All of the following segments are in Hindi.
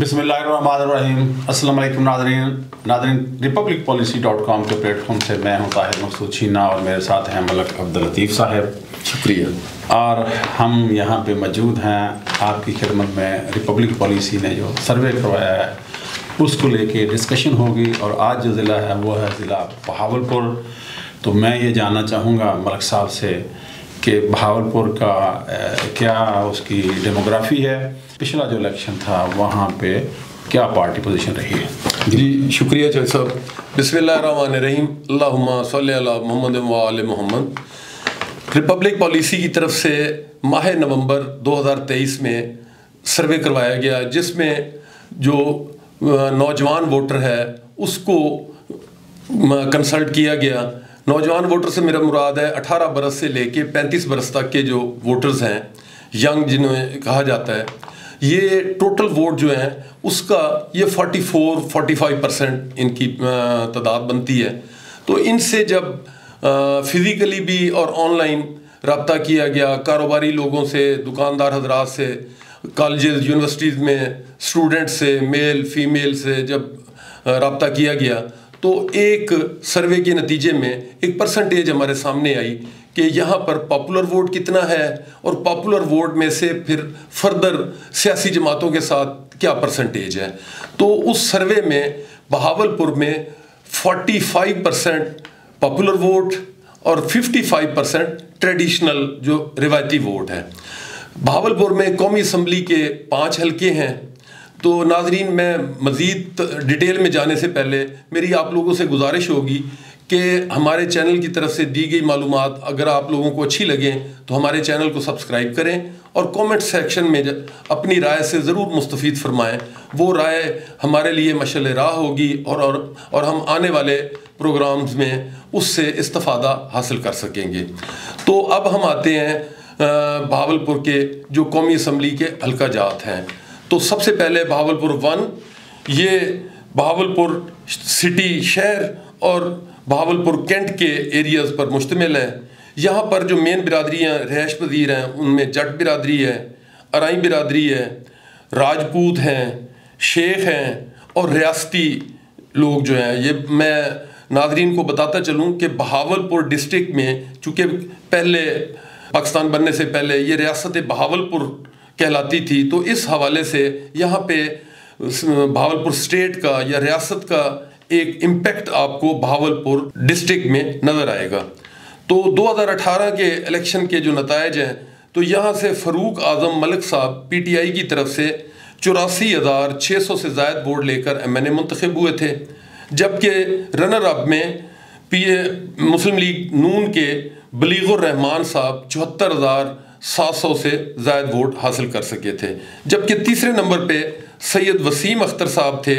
बिस्मिल्लाहिर्रहमानिर्रहीम। अस्सलाम वालेकुम नाज़रीन republicpolicy.com के प्लेटफॉर्म से मैं हूं ताहिर मकसूद छीना और मेरे साथ हैं मलक अब्दुल लतीफ़ साहब। शुक्रिया। और हम यहां पे मौजूद हैं आपकी खिदमत में। रिपब्लिक पॉलिसी ने जो सर्वे करवाया है उसको लेके डिस्कशन होगी और आज जो ज़िला है वो है ज़िला बहावलपुर। तो मैं ये जानना चाहूँगा मलक साहब से कि बहावलपुर का क्या उसकी डेमोग्राफी है, पिछला जो इलेक्शन था वहाँ पे क्या पार्टी पोजीशन रही है। जी शुक्रिया चौधरी साहब। बिस्मिल्लाहिर्रहमानिर्रहीम, अल्लाहुम्मा सल्ली अला मुहम्मद व आले मुहम्मद। रिपब्लिक पॉलिसी की तरफ से माह नवंबर 2023 में सर्वे करवाया गया जिसमें जो नौजवान वोटर है उसको कंसल्ट किया गया। नौजवान वोटर से मेरा मुराद है 18 बरस से लेके 35 बरस तक के जो वोटर्स हैं, यंग जिन्हें कहा जाता है, ये टोटल वोट जो है उसका ये 44-45% इनकी तादाद बनती है। तो इनसे जब फिज़िकली भी और ऑनलाइन रब्ता किया गया, कारोबारी लोगों से, दुकानदार हजरात से, कॉलेजेस यूनिवर्सिटीज़ में स्टूडेंट से, मेल फीमेल से जब रब्ता किया गया तो एक सर्वे के नतीजे में एक परसेंटेज हमारे सामने आई कि यहाँ पर पॉपुलर वोट कितना है और पॉपुलर वोट में से फिर फर्दर सियासी जमातों के साथ क्या परसेंटेज है। तो उस सर्वे में बहावलपुर में 45% पॉपुलर वोट और 55% ट्रेडिशनल जो रिवायती वोट है। बहावलपुर में कौमी असम्बली के 5 हलके हैं। तो नाजरीन, मैं मज़ीद डिटेल में जाने से पहले मेरी आप लोगों से गुजारिश होगी कि हमारे चैनल की तरफ से दी गई मालूमात अगर आप लोगों को अच्छी लगें तो हमारे चैनल को सब्सक्राइब करें और कमेंट सेक्शन में अपनी राय से ज़रूर मुस्तफ़ीद फरमाएं। वो राय हमारे लिए मशअल राह होगी और हम आने वाले प्रोग्राम्स में उससे इस्तिफ़ादा हासिल कर सकेंगे। तो अब हम आते हैं बहावलपुर के जो कौमी असम्बली के हल्का जात हैं। तो सबसे पहले बहावलपुर 1, ये बहावलपुर सिटी शहर और बहावलपुर कैंट के एरियाज़ पर मुश्तमिल है। यहाँ पर जो मेन बिरादरियाँ रहायश पजीर हैं उनमें जट बिरादरी है, अराई बिरादरी है, राजपूत हैं, शेख हैं और रियासती लोग जो हैं। ये मैं नाजरीन को बताता चलूँ कि बहावलपुर डिस्ट्रिक्ट में चूँकि पहले पाकिस्तान बनने से पहले ये रियासत बहावलपुर कहलाती थी, तो इस हवाले से यहाँ पे बहावलपुर स्टेट का या रियासत का एक इम्पैक्ट आपको बहावलपुर डिस्ट्रिक्ट में नज़र आएगा। तो 2018 के इलेक्शन के जो नतायज हैं, तो यहाँ से फ़रूक आज़म मलिक साहब PTI की तरफ से 84,600 से ज़ायद वोट लेकर MNA मुंतखब हुए थे, जबकि रनर अप में मुस्लिम लीग नून के बलीगुर रहमान साहब 74,700 से ज़ायद वोट हासिल कर सके थे। जबकि तीसरे नंबर पे सैयद वसीम अख्तर साहब थे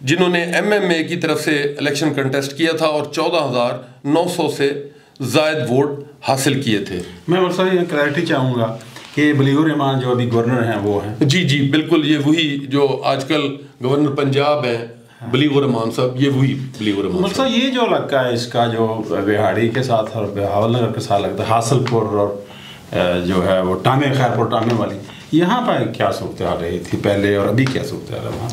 जिन्होंने MMA की तरफ से इलेक्शन कंटेस्ट किया था और 14,900 से ज़ायद वोट हासिल किए थे। मैं बस ये क्लैरिटी चाहूँगा कि बलीगुर रहमान जो अभी गवर्नर हैं वो हैं। जी जी बिल्कुल, ये वही जो आजकल गवर्नर पंजाब है, बलीगुर रहमान साहब, ये वही बलीगुर रहमान मतलब ये जो लगता है इसका जो बिहाड़ी के साथ और बहावलनगर के साथ लगता है, हासिलपुर और जो है वो टामे, खैरपुर टामे वाली, यहाँ पर क्या सूरत हाल रही थी पहले और अभी क्या सूरत हाल है वहाँ?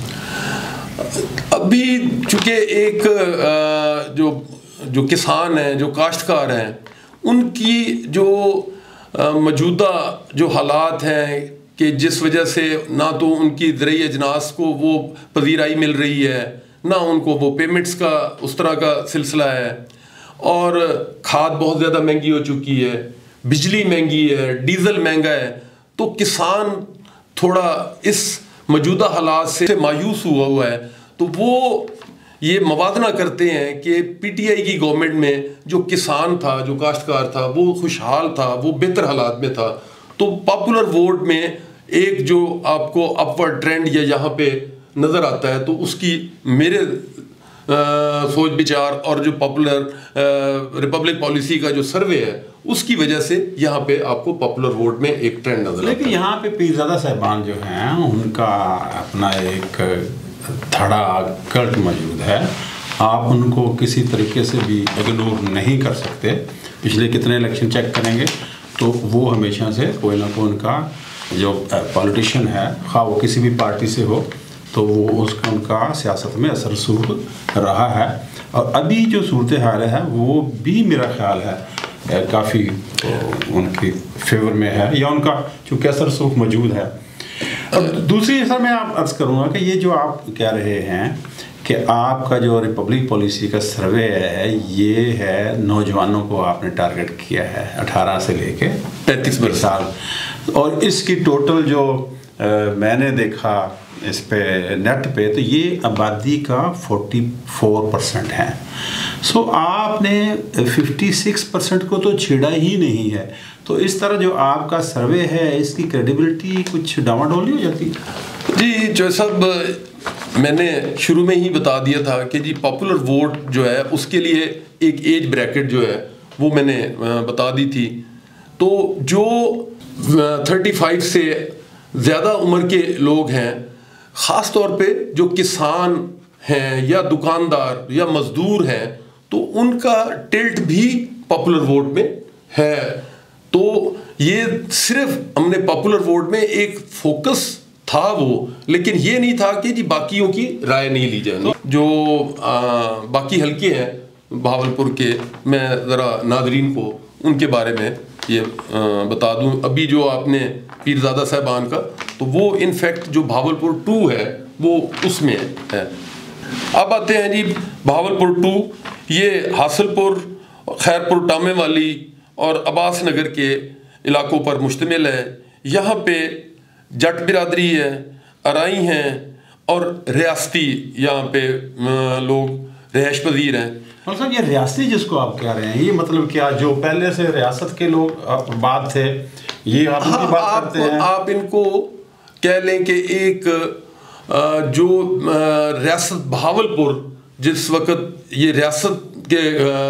अभी चूँकि एक जो किसान हैं, जो काश्तकार हैं, उनकी जो मौजूदा जो हालात हैं कि जिस वजह से ना तो उनकी ज़रिए अजनास को वो पजीराई मिल रही है, ना उनको वो पेमेंट्स का उस तरह का सिलसिला है, और खाद बहुत ज़्यादा महंगी हो चुकी है, बिजली महंगी है, डीज़ल महंगा है। तो किसान थोड़ा इस मौजूदा हालात से मायूस हुआ है। तो वो ये मवादना करते हैं कि PTI की गवर्नमेंट में जो किसान था, जो काश्तकार था, वो खुशहाल था, वो बेहतर हालात में था। तो पॉपुलर वोट में एक जो आपको अपवर्ड ट्रेंड या यहाँ पे नज़र आता है, तो उसकी मेरे सोच विचार और जो पॉपुलर रिपब्लिक पॉलिसी का जो सर्वे है उसकी वजह से यहाँ पे आपको पॉपुलर वोट में एक ट्रेंड नजर आता है। लेकिन यहाँ पे पीरज़ादा साहबान जो हैं उनका अपना एक धड़ा कल्ट मौजूद है। आप उनको किसी तरीके से भी इग्नोर नहीं कर सकते। पिछले कितने इलेक्शन चेक करेंगे तो वो हमेशा से कोई ना कोई उनका जो पॉलिटिशियन है, खा वो किसी भी पार्टी से हो, तो वो उसका उनका सियासत में असर रसूख रहा है। और अभी जो सूरत हाल है वो भी मेरा ख्याल है काफ़ी उनकी फेवर में है, या उनका चूँकि असर रसूख मौजूद है। और दूसरी सर मैं आप अर्ज़ करूँगा कि ये जो आप कह रहे हैं कि आपका जो रिपब्लिक पॉलिसी का सर्वे है ये है नौजवानों को आपने टारगेट किया है 18 से लेके 35 साल, और इसकी टोटल जो मैंने देखा इस पे नेट पे तो ये आबादी का 44% है। सो आपने 56% को तो छेड़ा ही नहीं है। तो इस तरह जो आपका सर्वे है इसकी क्रेडिबिलिटी कुछ डामाडोल नहीं हो जाती? जी जो सब मैंने शुरू में ही बता दिया था कि जी पॉपुलर वोट जो है उसके लिए एक एज ब्रैकेट जो है वो मैंने बता दी थी। तो जो 35 से ज़्यादा उम्र के लोग हैं, ख़ास तौर पे जो किसान हैं या दुकानदार या मज़दूर हैं, तो उनका टिल्ट भी पॉपुलर वोट में है। तो ये सिर्फ हमने पॉपुलर वोट में एक फोकस था वो, लेकिन ये नहीं था कि जी बाकियों की राय नहीं ली जाए। जो बाकी हल्के हैं बहावलपुर के, मैं ज़रा नादरीन को उनके बारे में ये बता दूं। अभी जो आपने पीरज़ादा साहबान का, तो वो इनफैक्ट जो बहावलपुर 2 है वो उसमें है। अब आते हैं जी बहावलपुर 2, ये हासिलपुर, खैरपुर, टामे वाली और अब्बास नगर के इलाकों पर मुश्तमिल है। यहाँ पे जट बिरादरी है, अराई हैं और रियासती यहाँ पे लोग रिहाइश पजीर हैं। और सर ये रियासती जिसको आप कह रहे हैं, ये मतलब क्या जो पहले से रियासत के लोग बाद थे, ये आप उनकी बात करते हैं? आप इनको कह लें कि एक जो रियासत बहावलपुर जिस वक्त ये रियासत के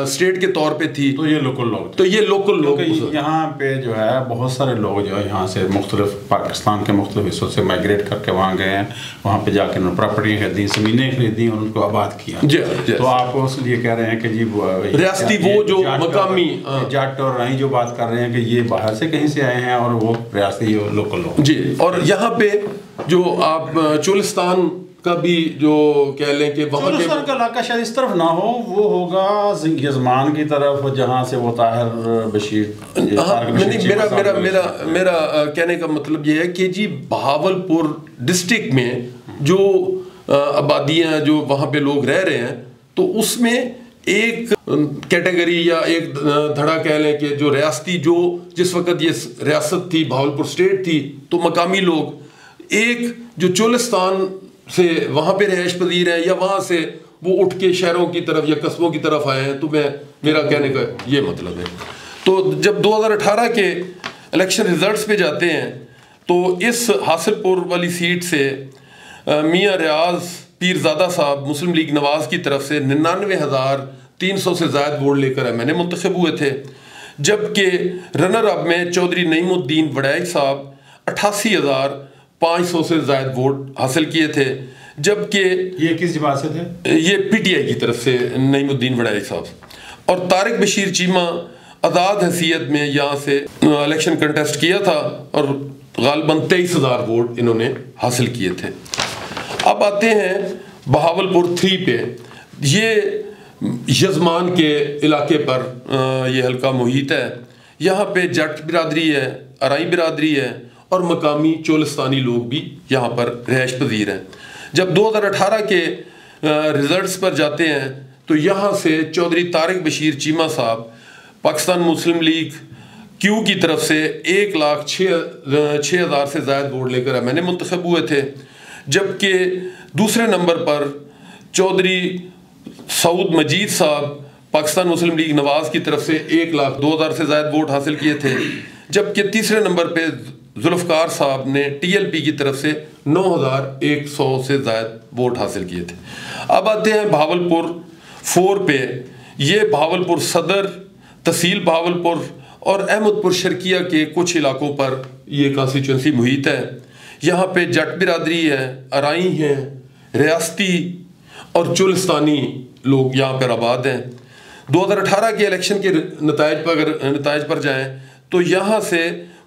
स्टेट के तौर पे थी, तो ये लोकल लोग, तो ये लोकल लोग यहाँ पे जो है बहुत सारे लोग जो है यहाँ से मुख्तलिफ पाकिस्तान के मुख्तलिफ हिस्सों से माइग्रेट करके वहाँ गए हैं, वहाँ पे जाकर उन्होंने प्रॉपर्टी खरीदी, ज़मीनें खरीदी और उनको आबाद किया। तो आप उसलिए कह रहे हैं कि जी रियासती वो जो मकामी जाट और राई जो बात कर रहे हैं कि ये बाहर से कहीं से आए हैं और वो रियासती लोकल लोग जी। और यहाँ पे जो आप चोलिस्तान का भी जो कह लें कि वहाँ का इलाका शायद इस तरफ ना हो, वो होगा यजमान की तरफ जहाँ से वो ताहिर बशीर। मेरा कहने का मतलब ये है कि जी बहावलपुर डिस्ट्रिक्ट में जो आबादियाँ जो वहाँ पे लोग रह रहे हैं, तो उसमें एक कैटेगरी या एक धड़ा कह लें कि जो रियासती, जो जिस वक्त ये रियासत थी बहावलपुर स्टेट थी, तो मकामी लोग एक जो चोलिस्तान से वहाँ पे रिहाइश पजीर हैं या वहाँ से वो उठ के शहरों की तरफ या कस्बों की तरफ आए हैं। तो मेरा कहने का ये मतलब है। तो जब 2018 के इलेक्शन रिजल्ट्स पे जाते हैं, तो इस हासिलपुर वाली सीट से मियाँ रियाज पीरज़ादा साहब मुस्लिम लीग नवाज़ की तरफ से 99,300 से ज़ायद वोट लेकर मैंने मुंतखब हुए थे, जबकि रनर अप में चौधरी नईमुद्दीन वड़ैच साहब 88,500 से ज़ायद वोट हासिल किए थे। जबकि ये किस जमात से थे? ये पीटीआई की तरफ से नईमुद्दीन वड़ैच साहब, और तारिक बशीर चीमा आज़ाद हैसियत में यहाँ से इलेक्शन कंटेस्ट किया था और गालिबन 23,000 वोट इन्होंने हासिल किए थे। अब आते हैं बहावलपुर 3 पे। ये यजमान के इलाके पर ये हल्का मुहित है। यहाँ पे जट बिरादरी है, अराई बिरादरी है और मकामी चोलिस्तानी लोग भी यहाँ पर रिहाइश पजीर हैं। जब 2018 के रिजल्ट्स पर जाते हैं, तो यहाँ से चौधरी तारिक बशीर चीमा साहब पाकिस्तान मुस्लिम लीग क्यू की तरफ से 1,06,000 से ज़ायद वोट लेकर मैंने मुंतखब हुए थे। जबकि दूसरे नंबर पर चौधरी सऊद मजीद साहब पाकिस्तान मुस्लिम लीग नवाज़ की तरफ से 1,02,000 से ज़ायद वोट हासिल किए थे। जबकि तीसरे नंबर पे जुल्फ़कार साहब ने टीएलपी की तरफ से 9,100 से ज़ायद वोट हासिल किए थे। अब आते हैं बहावलपुर 4 पे। ये बहावलपुर सदर, तहसील बहावलपुर और अहमदपुर शर्किया के कुछ इलाकों पर ये कॉन्स्टिट्यूंसी मुहित है। यहाँ पे जट बिरादरी है, अराई हैं, रियासती और चुलिस्तानी लोग यहाँ पर आबाद हैं। 2018 के इलेक्शन के नताइज पर जाएँ, तो यहाँ से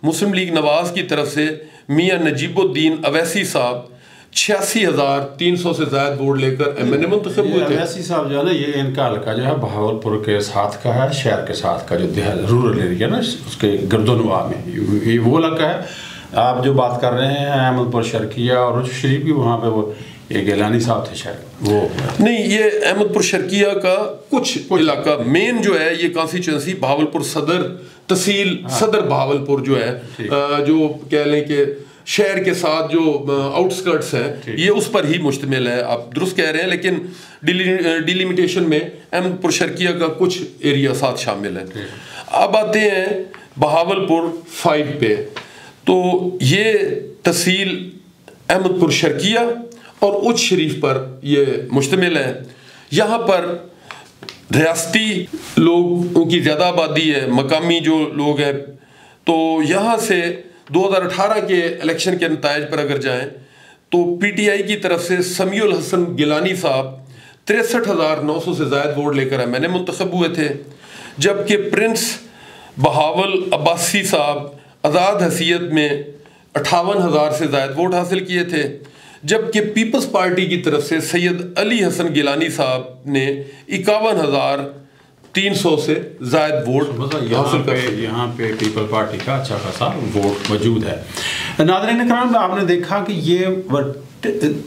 मुस्लिम लीग नवाज़ की तरफ से मियाँ नजीबुद्दीन अवैसी साहब 86,300 से ज्यादा वोट लेकर एमएनए मुंतखब हुए थे। अवैसी साहब जो है ना, ये इनका हल्का जो है बहावलपुर के साथ का है, शहर के साथ का, जो रूरल एरिया ना उसके गर्दनवा में, ये वो इलाका है। आप जो बात कर रहे हैं अहमदपुर शर्किया और शरीफ की, वहाँ पे वो ये गिलानी साहब थे शायद, वो नहीं, ये अहमदपुर शर्किया का कुछ इलाका, मेन जो है ये कॉन्स्टिट्यूंसी बहावलपुर सदर तहसील, सदर बहावलपुर जो है, जो कह लें कि शहर के साथ जो आउटस्कर्ट्स हैं, ये उस पर ही मुश्तमिल है। आप दुरुस्त कह रहे हैं, लेकिन डिलिमिटेशन में अहमदपुर शर्किया का कुछ एरिया साथ शामिल है। अब आते हैं बहावलपुर 5 पे, तो ये तहसील अहमदपुर शर्किया और उच्च शरीफ पर ये मुश्तमिल है। यहाँ पर रियासती लोगों की ज़्यादा आबादी है, मकामी जो लोग हैं, तो यहाँ से 2018 के इलेक्शन के नताइज पर अगर जाएं तो पीटीआई की तरफ से समीउल हसन गिलानी साहब 63,900 से ज़ायद वोट लेकर एमएनए मुंतखब हुए थे, जबकि प्रिंस बहावल अब्बासी साहब आज़ाद हैसियत में 58,000 से ज़ायद वोट हासिल किए थे, जबकि पीपल्स पार्टी की तरफ से सैयद अली हसन गिलानी साहब ने 51,300 से ज़ायद वोट हासिल कर। यहाँ पे पीपल पार्टी का अच्छा खासा वोट मौजूद है। नाज़रीन किराम, आपने देखा कि ये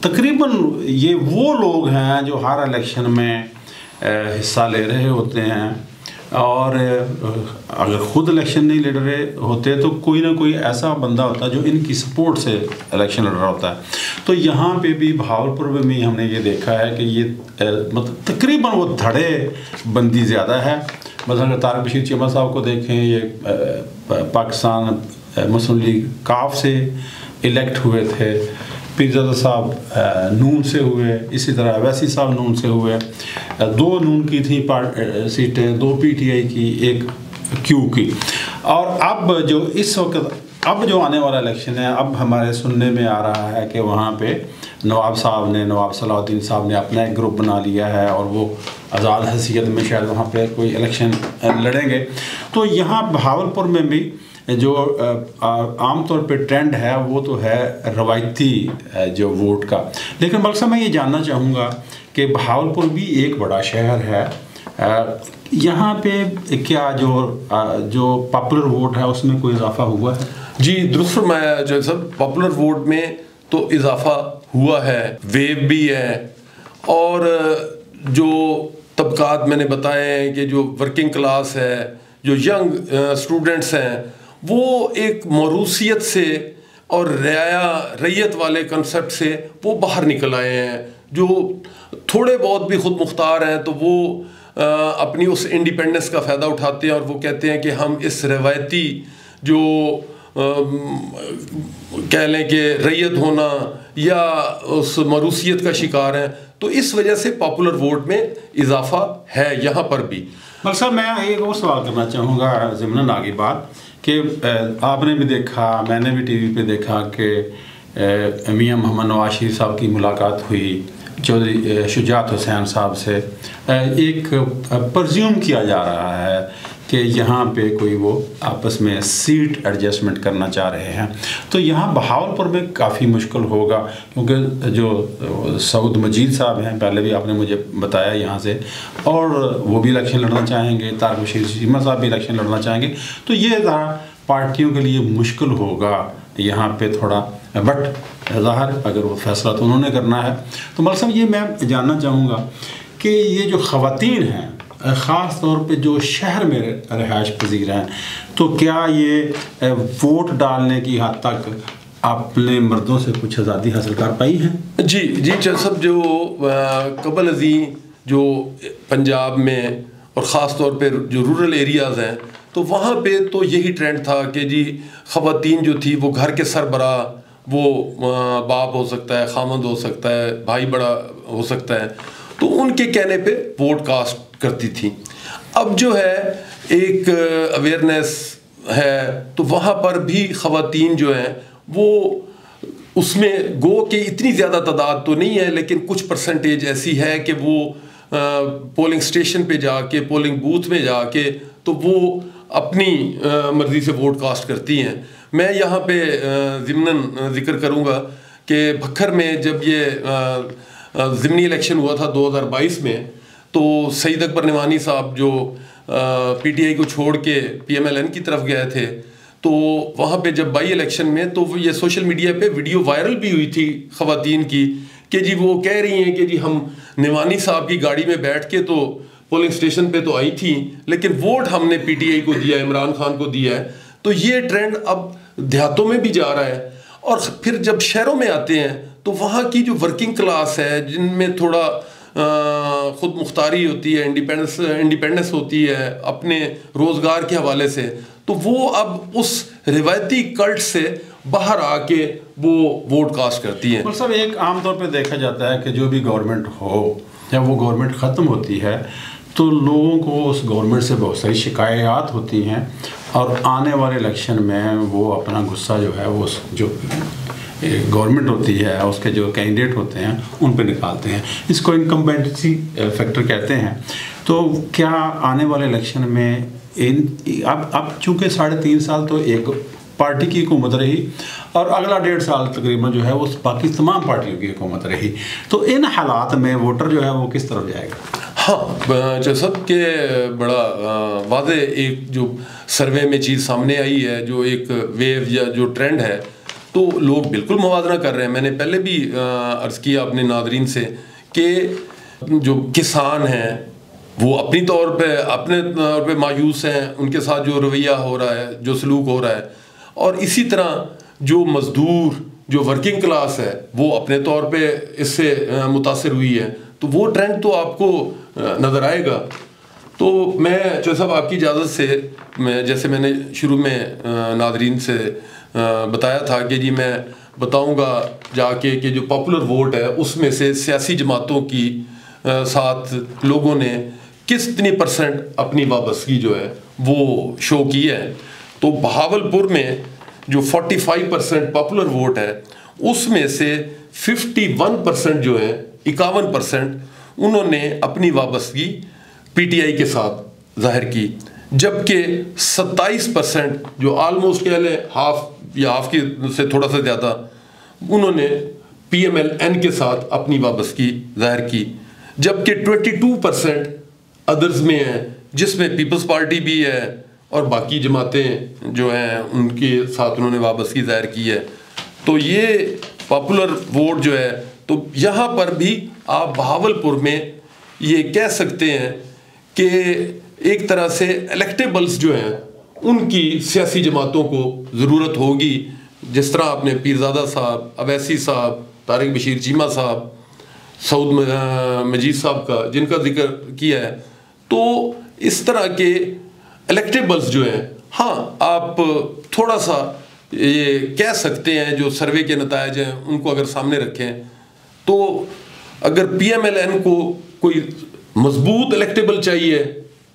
तकरीबन ये वो लोग हैं जो हर इलेक्शन में हिस्सा ले रहे होते हैं, और अगर ख़ुद इलेक्शन नहीं लड़ रहे होते तो कोई ना कोई ऐसा बंदा होता है जो इनकी सपोर्ट से इलेक्शन लड़ रहा होता है। तो यहाँ पे भी बहावलपुर में भी हमने ये देखा है कि ये मतलब तकरीबन वो धड़े बंदी ज़्यादा है। मतलब तारिक बशीर चीमा साहब को देखें, ये पाकिस्तान मुस्लिम लीग काफ से इलेक्ट हुए थे, पीरजादा साहब नून से हुए, इसी तरह अवैसी साहब नून से हुए, 2 नून की थी सीटें, 2 पीटीआई की, 1 क्यू की। और अब जो इस वक्त अब जो आने वाला इलेक्शन है, अब हमारे सुनने में आ रहा है कि वहाँ पे नवाब सलाहुद्दीन साहब ने अपना एक ग्रुप बना लिया है और वो आज़ाद हैसियत में शायद वहाँ पे कोई इलेक्शन लड़ेंगे। तो यहाँ बहावलपुर में भी जो आमतौर पे ट्रेंड है वो तो है रवायती जो वोट का, लेकिन बल्कि मैं ये जानना चाहूँगा कि बहावलपुर भी एक बड़ा शहर है, यहाँ पे क्या जो पॉपुलर वोट है उसमें कोई इजाफा हुआ है? जी दुरुस्त फरमाया जो सब, पॉपुलर वोट में तो इजाफा हुआ है, वेव भी है, और जो तबकात मैंने बताए हैं कि जो वर्किंग क्लास है, जो यंग स्टूडेंट्स हैं, वो एक मरूसियत से और रैयत वाले कंसेप्ट से वो बाहर निकल आए हैं। जो थोड़े बहुत भी ख़ुद मुख्तार हैं तो वो अपनी उस इंडिपेंडेंस का फ़ायदा उठाते हैं और वो कहते हैं कि हम इस रवायती जो कह लें कि रैयत होना या उस मरूसियत का शिकार हैं, तो इस वजह से पॉपुलर वोट में इजाफा है यहाँ पर भी। मकसद मैं एक और सवाल करना चाहूँगा ज़िमनन आगे बात कि आपने भी देखा, मैंने भी टीवी पे देखा कि मियां मोहम्मद नवाज शरीफ साहब की मुलाकात हुई चौधरी शुजात हुसैन साहब से। एक परज्यूम किया जा रहा है कि यहाँ पे कोई वो आपस में सीट एडजस्टमेंट करना चाह रहे हैं। तो यहाँ बहावलपुर में काफ़ी मुश्किल होगा, क्योंकि जो सऊद मजीद साहब हैं, पहले भी आपने मुझे बताया यहाँ से, और वो भी इलेक्शन लड़ना चाहेंगे, तारिक बशीर चीमा साहब भी इलेक्शन लड़ना चाहेंगे। तो ये पार्टियों के लिए मुश्किल होगा यहाँ पे थोड़ा, बट ज़ाहिर अगर वो फैसला तो उन्होंने करना है। तो मतलब ये मैं जानना चाहूँगा कि ये जो ख़वातीन हैं, ख़ास तौर पे जो शहर में रहायश पजीर हैं, तो क्या ये वोट डालने की हद तक अपने मर्दों से कुछ आज़ादी हासिल कर पाई हैं? जी सब जो कबल अज़ी जो पंजाब में और ख़ास तौर पे जो रूरल एरियाज़ हैं, तो वहाँ पे तो यही ट्रेंड था कि जी ख़वातीन जो थी वो घर के सरबराह, वो बाप हो सकता है, खामद हो सकता है, भाई बड़ा हो सकता है, तो उनके कहने पे वोट कास्ट करती थी। अब जो है एक अवेयरनेस है, तो वहाँ पर भी ख़वातीन जो हैं वो उसमें गो कि इतनी ज़्यादा तादाद तो नहीं है, लेकिन कुछ परसेंटेज ऐसी है कि वो पोलिंग स्टेशन पे जाके, पोलिंग बूथ में जाके, तो वो अपनी मर्ज़ी से वोट कास्ट करती हैं। मैं यहाँ पे ज़िमनन ज़िक्र करूँगा कि भक्खर में जब ये ज़िमनी इलेक्शन हुआ था 2022 में, तो सईद अकबर निवानी साहब जो पीटीआई को छोड़ के पीएमएलएन की तरफ गए थे, तो वहाँ पे जब बाई इलेक्शन में तो ये सोशल मीडिया पे वीडियो वायरल भी हुई थी ख़वातीन की कि जी वो कह रही हैं कि जी हम निवानी साहब की गाड़ी में बैठ के तो पोलिंग स्टेशन पे तो आई थी, लेकिन वोट हमने पीटीआई को दिया, इमरान खान को दिया है। तो ये ट्रेंड अब देहातों में भी जा रहा है। और फिर जब शहरों में आते हैं तो वहाँ की जो वर्किंग क्लास है, जिनमें थोड़ा खुद मुख्तारी होती है, इंडिपेंडेंस होती है अपने रोज़गार के हवाले से, तो वो अब उस रिवायती कल्ट से बाहर आके वो वोट कास्ट करती हैं। और सब एक आमतौर पे देखा जाता है कि जो भी गवर्नमेंट हो, जब वो गवर्नमेंट ख़त्म होती है तो लोगों को उस गवर्नमेंट से बहुत सारी शिकायत होती हैं, और आने वाले इलेक्शन में वो अपना गुस्सा जो है वो जो गवर्नमेंट होती है उसके जो कैंडिडेट होते हैं उन पे निकालते हैं। इसको इनकम्पेटेंसी फैक्टर कहते हैं। तो क्या आने वाले इलेक्शन में अब चूँकि 3.5 साल तो एक पार्टी की हुकूमत रही और अगला 1.5 साल तकरीबन जो है वो बाकी तमाम पार्टियों की हुकूमत रही, तो इन हालात में वोटर जो है वो किस तरफ जाएगा? हाँ, जैसा कि बड़ा वाज़े एक जो सर्वे में चीज़ सामने आई है, जो एक वेव या जो ट्रेंड है, तो लोग बिल्कुल मुवाज़ना कर रहे हैं। मैंने पहले भी अर्ज़ किया अपने नादरीन से कि जो किसान हैं वो अपने तौर पे मायूस हैं, उनके साथ जो रवैया हो रहा है, जो सलूक हो रहा है, और इसी तरह जो मज़दूर, जो वर्किंग क्लास है, वो अपने तौर पे इससे मुतासिर हुई है। तो वो ट्रेंड तो आपको नज़र आएगा। तो मैं चौधरी साहब आपकी इजाज़त से जैसे मैंने शुरू में नादरीन से बताया था कि जी मैं बताऊंगा जाके कि जो पॉपुलर वोट है उसमें से सियासी जमातों की साथ लोगों ने कितनी % अपनी वाबस्तगी जो है वो शो की है। तो बहावलपुर में जो 45% पॉपुलर वोट है उसमें से 51% जो है 51% उन्होंने अपनी वाबस्तगी पीटीआई के साथ जाहिर की, जबकि 27% जो ऑलमोस्ट कह लें हाफ या हाफ की से थोड़ा सा ज़्यादा उन्होंने पीएमएलएन के साथ अपनी वाबस्तगी जाहिर की, जबकि 22% अदर्स में है जिसमें पीपल्स पार्टी भी है और बाकी जमातें जो हैं उनके साथ उन्होंने वाबस्तगी जाहिर की है। तो ये पॉपुलर वोट जो है, तो यहाँ पर भी आप बहावलपुर में ये कह सकते हैं कि एक तरह से इलेक्टेबल्स जो हैं उनकी सियासी जमातों को ज़रूरत होगी। जिस तरह आपने पीरज़ादा साहब, अवैसी साहब, तारिक बशीर चीमा साहब, सऊद मजीद साहब का जिनका जिक्र किया है, तो इस तरह के इलेक्टेबल्स जो हैं, हाँ आप थोड़ा सा ये कह सकते हैं जो सर्वे के नतायज हैं उनको अगर सामने रखें, तो अगर पीएमएलएन को कोई मजबूत इलेक्टेबल चाहिए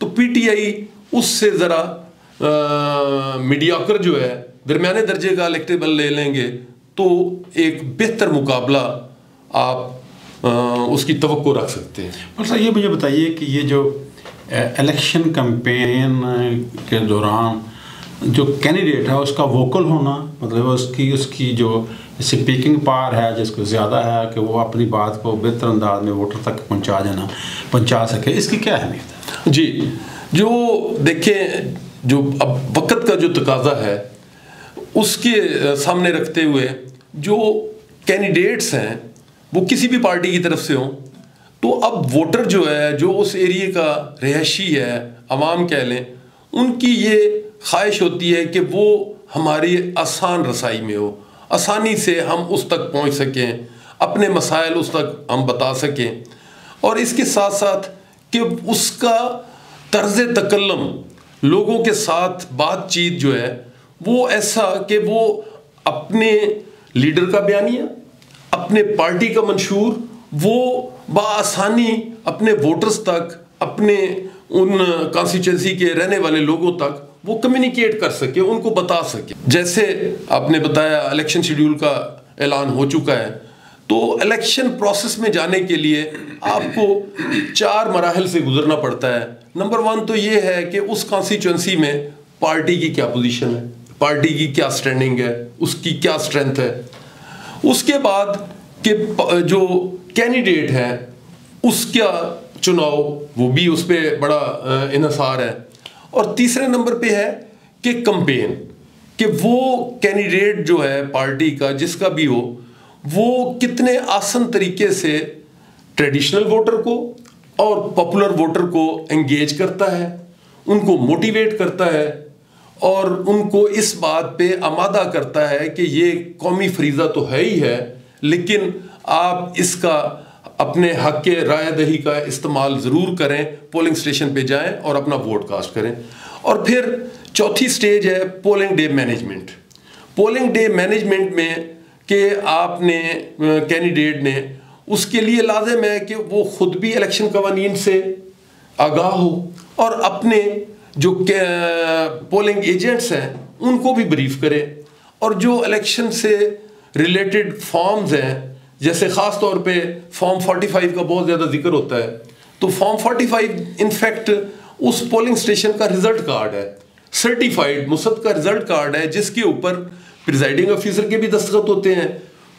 तो पीटीआई उससे ज़रा मीडियाकर जो है दरमियाने दर्जे का इलेक्टेबल ले लेंगे तो एक बेहतर मुकाबला आप उसकी तवक्को रख सकते हैं। और सर ये मुझे बताइए कि ये जो इलेक्शन कैंपेन के दौरान जो कैंडिडेट है उसका वोकल होना, मतलब उसकी जो स्पीकिंग पावर है जिसको ज़्यादा है कि वो अपनी बात को बेहतर अंदाज में वोटर तक पहुंचा सके, इसकी क्या अहमियत है? जी, जो देखें, जो अब वक्त का जो तकाजा है उसके सामने रखते हुए जो कैंडिडेट्स हैं वो किसी भी पार्टी की तरफ से हों, तो अब वोटर जो है, जो उस एरिया का रिहायशी है, अवाम कह लें, उनकी ये ख्वाहिश होती है कि वो हमारी आसान रसाई में हो, आसानी से हम उस तक पहुंच सकें, अपने मसाइल उस तक हम बता सकें, और इसके साथ साथ कि उसका तर्ज़ तकल्लम, लोगों के साथ बातचीत जो है वो ऐसा कि वो अपने लीडर का बयानिया, अपने पार्टी का मंशूर वो बआसानी अपने वोटर्स तक, अपने उन कॉन्स्टिट्यूंसी के रहने वाले लोगों तक वो कम्युनिकेट कर सके, उनको बता सके। जैसे आपने बताया इलेक्शन शेड्यूल का ऐलान हो चुका है, तो इलेक्शन प्रोसेस में जाने के लिए आपको 4 मराहल से गुजरना पड़ता है। नंबर 1 तो ये है कि उस कॉन्स्टिट्यूंसी में पार्टी की क्या पोजीशन है, पार्टी की क्या स्टैंडिंग है, उसकी क्या स्ट्रेंथ है। उसके बाद के जो कैंडिडेट है उसका चुनाव, वो भी उस पर बड़ा इन्हिसार है। और तीसरे नंबर पे है कि कैंपेन, कि वो कैंडिडेट जो है पार्टी का जिसका भी हो, वो कितने आसान तरीके से ट्रेडिशनल वोटर को और पॉपुलर वोटर को एंगेज करता है, उनको मोटिवेट करता है और उनको इस बात पे आमादा करता है कि ये कौमी फरीज़ा तो है ही है, लेकिन आप इसका अपने हक के राय दही का इस्तेमाल ज़रूर करें, पोलिंग स्टेशन पे जाएं और अपना वोट कास्ट करें। और फिर चौथी स्टेज है polling day management. Polling day management में कि आपने कैंडिडेट ने, उसके लिए लाजिम है कि वो खुद भी इलेक्शन कवानीन से आगाह हो और अपने जो पोलिंग एजेंट्स हैं उनको भी ब्रीफ करे। और जो इलेक्शन से रिलेटेड फॉर्म्स हैं, जैसे ख़ास तौर पे फॉर्म 45 का बहुत ज़्यादा जिक्र होता है, तो फॉर्म 45 इनफैक्ट उस पोलिंग स्टेशन का रिजल्ट कार्ड है, सर्टिफाइड मुसद्दक़ का रिजल्ट कार्ड है, जिसके ऊपर प्रिजाइडिंग ऑफिसर के भी दस्तखत होते हैं,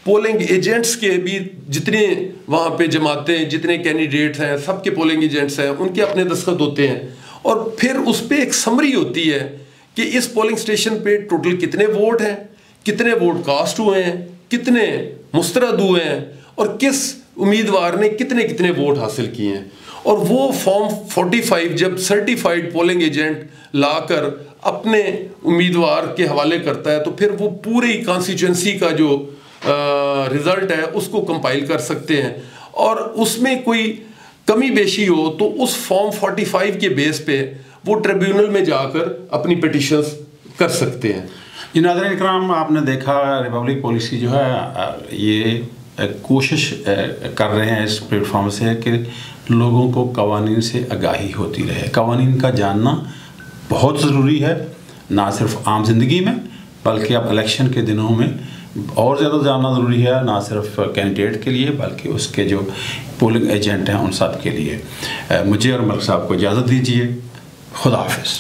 पोलिंग एजेंट्स के भी, जितने वहाँ पे जमातें, जितने कैंडिडेट्स हैं, सबके पोलिंग एजेंट्स हैं, उनके अपने दस्तखत होते हैं। और फिर उस पर एक समरी होती है कि इस पोलिंग स्टेशन पे टोटल कितने वोट हैं, कितने वोट कास्ट हुए हैं, कितने मुस्तरद हुए हैं और किस उम्मीदवार ने कितने कितने वोट हासिल किए हैं। और वो फॉर्म 45 जब सर्टिफाइड पोलिंग एजेंट लाकर अपने उम्मीदवार के हवाले करता है, तो फिर वो पूरी कॉन्स्टिट्यूंसी का जो रिजल्ट है उसको कंपाइल कर सकते हैं। और उसमें कोई कमी बेशी हो तो उस फॉर्म 45 के बेस पे वो ट्रिब्यूनल में जाकर अपनी पिटिशंस कर सकते हैं। जी नाज़रीन इकराम, आपने देखा रिपब्लिक पॉलिसी जो है ये कोशिश कर रहे हैं इस प्लेटफॉर्म से कि लोगों को कवानीन से आगाही होती रहे। कवानीन का जानना बहुत ज़रूरी है, ना सिर्फ आम जिंदगी में बल्कि अब इलेक्शन के दिनों में और ज़्यादा जानना ज़रूरी है, ना सिर्फ कैंडिडेट के लिए बल्कि उसके जो पोलिंग एजेंट हैं उन सब के लिए। मुझे और मलिक साहब को इजाज़त दीजिए। खुदा हाफिज़।